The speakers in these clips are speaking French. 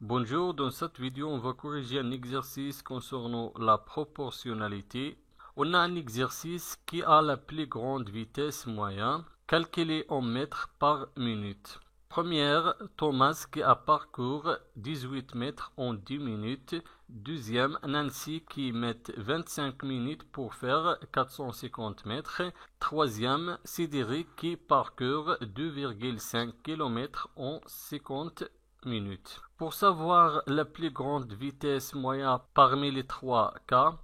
Bonjour, dans cette vidéo, on va corriger un exercice concernant la proportionnalité. On a un exercice qui a la plus grande vitesse moyenne, calculée en mètres par minute. Première, Thomas qui a parcouru 18 mètres en 10 minutes. Deuxième, Nancy qui met 25 minutes pour faire 450 mètres. Troisième, Cédric qui parcourt 2,5 km en 50 minutes. Pour savoir la plus grande vitesse moyenne parmi les trois cas,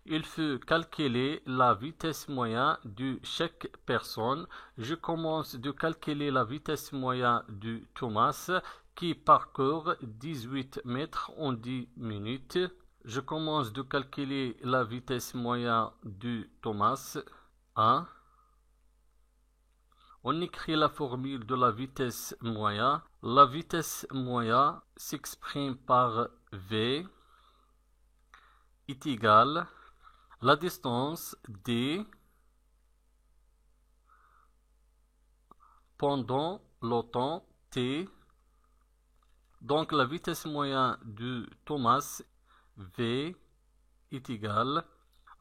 il faut calculer la vitesse moyenne de chaque personne. Je commence de calculer la vitesse moyenne de Thomas qui parcourt 18 mètres en 10 minutes. Je commence de calculer la vitesse moyenne de Thomas. 1. On écrit la formule de la vitesse moyenne. La vitesse moyenne s'exprime par V est égale la distance D pendant le temps T. Donc la vitesse moyenne de Thomas V est égale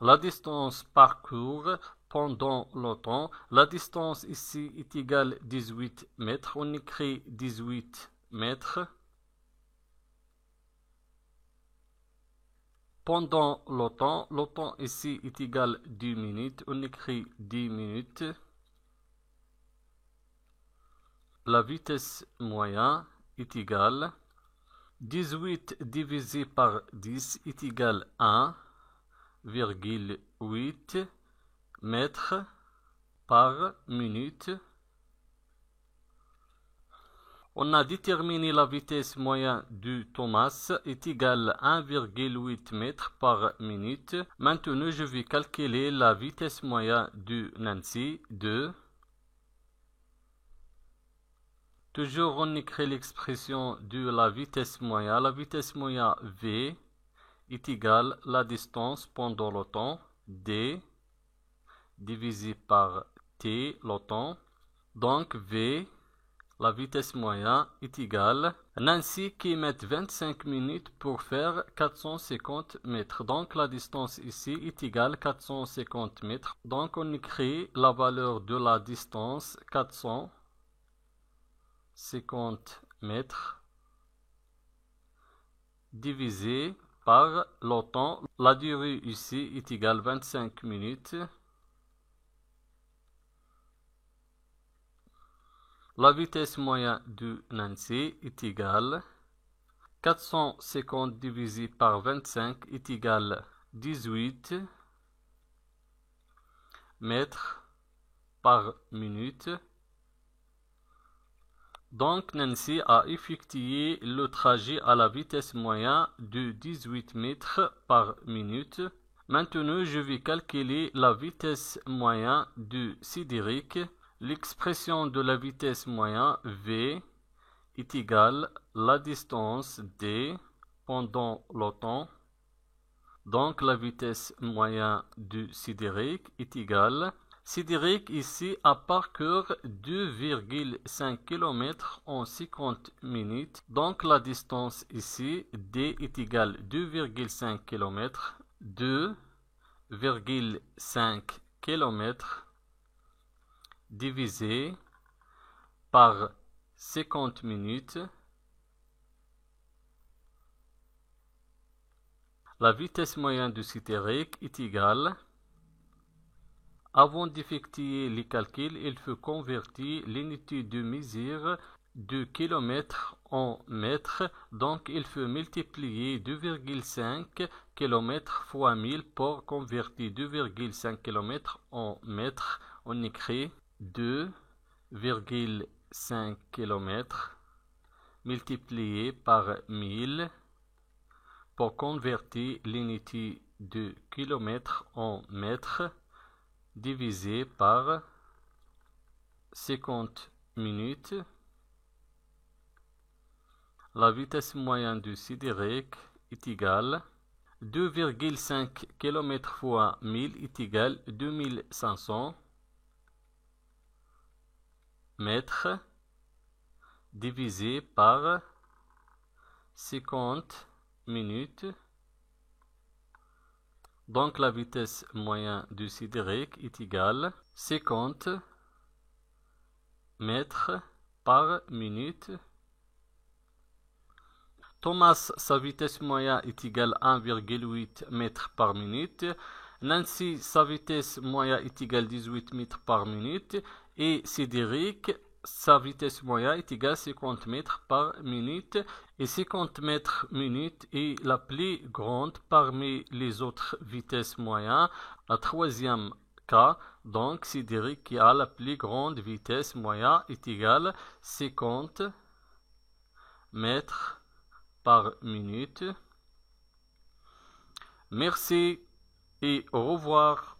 la distance parcours pendant le temps. La distance ici est égale 18 mètres. On écrit 18 mètres. Pendant le temps ici est égal 10 minutes. On écrit 10 minutes. La vitesse moyenne est égale 18 divisé par 10 est égal 1,8 mètres par minute. On a déterminé la vitesse moyenne de Thomas est égale à 1,8 mètres par minute. Maintenant, je vais calculer la vitesse moyenne de Nancy, 2. Toujours, on écrit l'expression de la vitesse moyenne. La vitesse moyenne V est égale la distance pendant le temps, D, divisé par T, le temps. Donc, V, la vitesse moyenne est égale Nancy qui met 25 minutes pour faire 450 mètres. Donc la distance ici est égale 450 mètres. Donc on écrit la valeur de la distance 450 mètres divisé par le temps. La durée ici est égale 25 minutes. La vitesse moyenne de Nancy est égale 450 divisé par 25 est égal 18 mètres par minute. Donc Nancy a effectué le trajet à la vitesse moyenne de 18 mètres par minute. Maintenant, je vais calculer la vitesse moyenne de Cédric. L'expression de la vitesse moyenne V est égale la distance D pendant le temps. Donc la vitesse moyenne de Cédric est égale. Cédric ici a parcouru 2,5 km en 50 minutes. Donc la distance ici D est égale 2,5 km. 2,5 km divisé par 50 minutes. La vitesse moyenne de Cédric est égale. Avant d'effectuer les calculs, il faut convertir l'unité de mesure de kilomètres en mètres. Donc il faut multiplier 2,5 km fois 1000 pour convertir 2,5 km en mètres. On écrit 2,5 km multiplié par 1000 pour convertir l'unité de kilomètres en mètres divisé par 50 minutes. La vitesse moyenne de Cédric est égale 2,5 km fois 1000 est égal 2500 mètres divisé par 50 minutes. Donc la vitesse moyenne de Cédric est égale 50 mètres par minute. Thomas, sa vitesse moyenne est égale à 1,8 mètres par minute. Nancy, sa vitesse moyenne est égale à 18 mètres par minute. Et Cédric, sa vitesse moyenne est égale à 50 mètres par minute. Et 50 mètres minute est la plus grande parmi les autres vitesses moyennes. La troisième cas, donc Cédric qui a la plus grande vitesse moyenne est égale à 50 mètres par minute. Merci et au revoir.